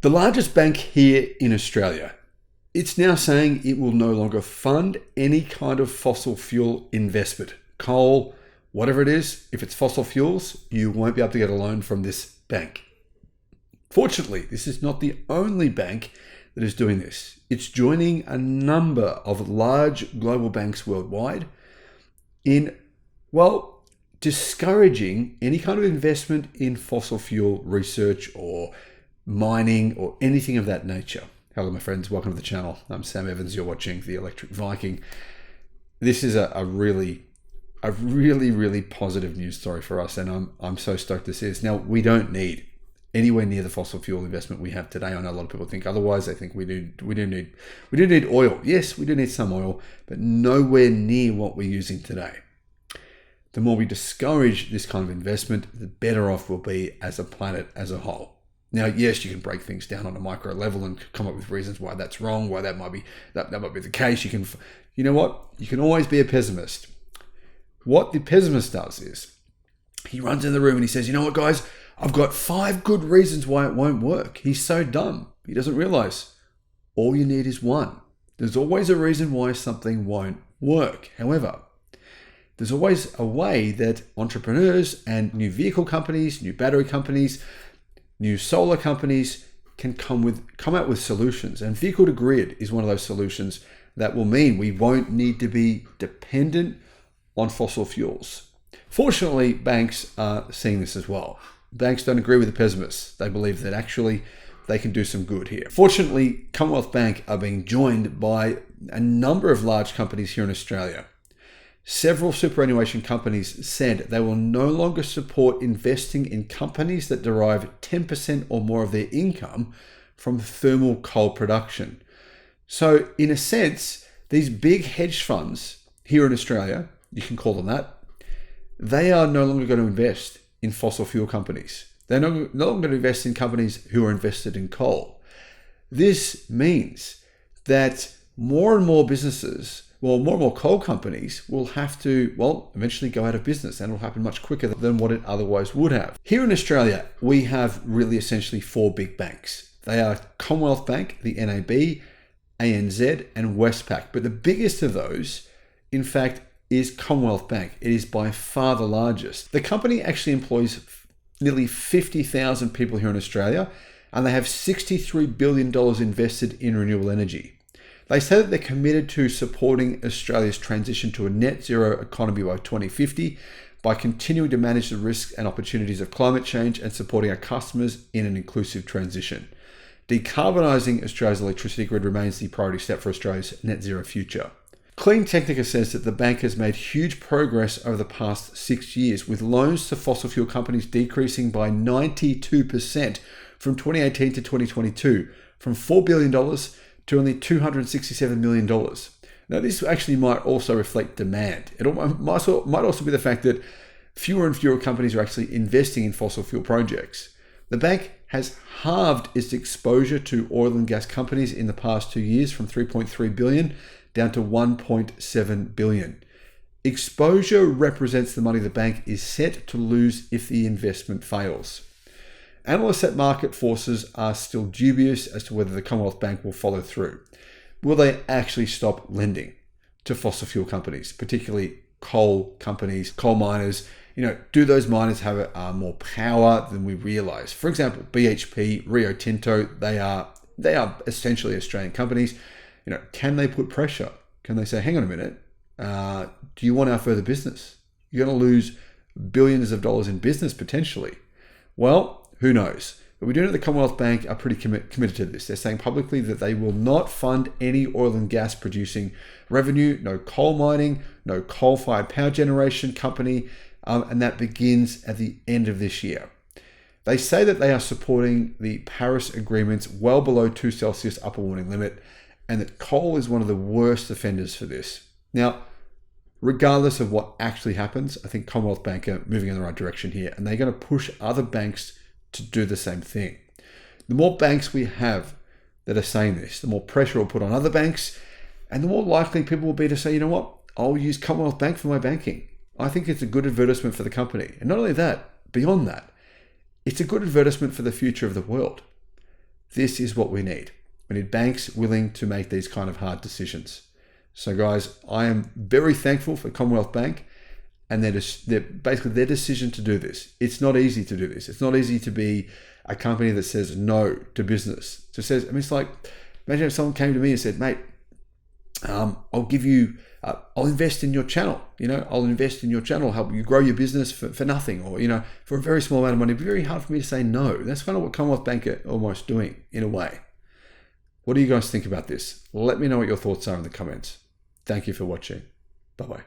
The largest bank here in Australia, it's now saying it will no longer fund any kind of fossil fuel investment. Coal, whatever it is, if it's fossil fuels, you won't be able to get a loan from this bank. Fortunately, this is not the only bank that is doing this. It's joining a number of large global banks worldwide in, discouraging any kind of investment in fossil fuel research or mining or anything of that nature. Hello, my friends. Welcome to the channel. I'm Sam Evans. You're watching the Electric Viking. This is a really positive news story for us, and I'm so stoked this is. Now, we don't need anywhere near the fossil fuel investment we have today. I know a lot of people think otherwise. I think we do need oil. Yes, we do need some oil, but nowhere near what we're using today. The more we discourage this kind of investment, the better off we'll be as a planet as a whole. Now, yes, you can break things down on a micro level and come up with reasons why that's wrong, why that might be the case. You know what? You can always be a pessimist. What the pessimist does is he runs in the room and he says, you know what, guys? I've got 5 good reasons why it won't work. He's so dumb. He doesn't realize all you need is one. There's always a reason why something won't work. However, there's always a way that entrepreneurs and new vehicle companies, new battery companies, new solar companies can come out with solutions. And vehicle to grid is one of those solutions that will mean we won't need to be dependent on fossil fuels. Fortunately, banks are seeing this as well. Banks don't agree with the pessimists. They believe that actually they can do some good here. Fortunately, Commonwealth Bank are being joined by a number of large companies here in Australia. Several superannuation companies said they will no longer support investing in companies that derive 10% or more of their income from thermal coal production. So in a sense, these big hedge funds here in Australia, you can call them that, they are no longer going to invest in fossil fuel companies. They're no longer going to invest in companies who are invested in coal. This means that more and more businesses, more and more coal companies will have to, eventually go out of business, and it will happen much quicker than what it otherwise would have. Here in Australia, we have really essentially 4 big banks. They are Commonwealth Bank, the NAB, ANZ, and Westpac. But the biggest of those, in fact, is Commonwealth Bank. It is by far the largest. The company actually employs nearly 50,000 people here in Australia, and they have $63 billion invested in renewable energy. They say that they're committed to supporting Australia's transition to a net zero economy by 2050 by continuing to manage the risks and opportunities of climate change and supporting our customers in an inclusive transition. Decarbonising Australia's electricity grid remains the priority step for Australia's net zero future. Clean Technica says that the bank has made huge progress over the past 6 years, with loans to fossil fuel companies decreasing by 92% from 2018 to 2022, from $4 billion to only $267 million. Now, this actually might also reflect demand. It might also be the fact that fewer and fewer companies are actually investing in fossil fuel projects. The bank has halved its exposure to oil and gas companies in the past 2 years, from $3.3 billion down to $1.7 billion. Exposure represents the money the bank is set to lose if the investment fails. Analysts at Market Forces are still dubious as to whether the Commonwealth Bank will follow through. Will they actually stop lending to fossil fuel companies, particularly coal companies, coal miners? Do those miners have more power than we realize? For example, BHP, Rio Tinto, they are essentially Australian companies. Can they put pressure? Can they say, hang on a minute, do you want our further business? You're going to lose billions of dollars in business potentially. Well, who knows? But we do know the Commonwealth Bank are pretty committed to this. They're saying publicly that they will not fund any oil and gas producing revenue, no coal mining, no coal-fired power generation company, and that begins at the end of this year. They say that they are supporting the Paris Agreement's well below 2 Celsius upper warming limit, and that coal is one of the worst offenders for this. Now, regardless of what actually happens, I think Commonwealth Bank are moving in the right direction here, and they're going to push other banks to do the same thing. The more banks we have that are saying this, the more pressure we'll put on other banks, and the more likely people will be to say, you know what, I'll use Commonwealth Bank for my banking. I think it's a good advertisement for the company. And not only that, beyond that, it's a good advertisement for the future of the world. This is what we need. We need banks willing to make these kind of hard decisions. So guys, I am very thankful for Commonwealth Bank and basically their decision to do this. It's not easy to do this. It's not easy to be a company that says no to business. It's like, imagine if someone came to me and said, mate, I'll give you, I'll invest in your channel. I'll invest in your channel, help you grow your business for nothing, or, for a very small amount of money. It'd be very hard for me to say no. That's kind of what Commonwealth Bank are almost doing in a way. What do you guys think about this? Let me know what your thoughts are in the comments. Thank you for watching. Bye-bye.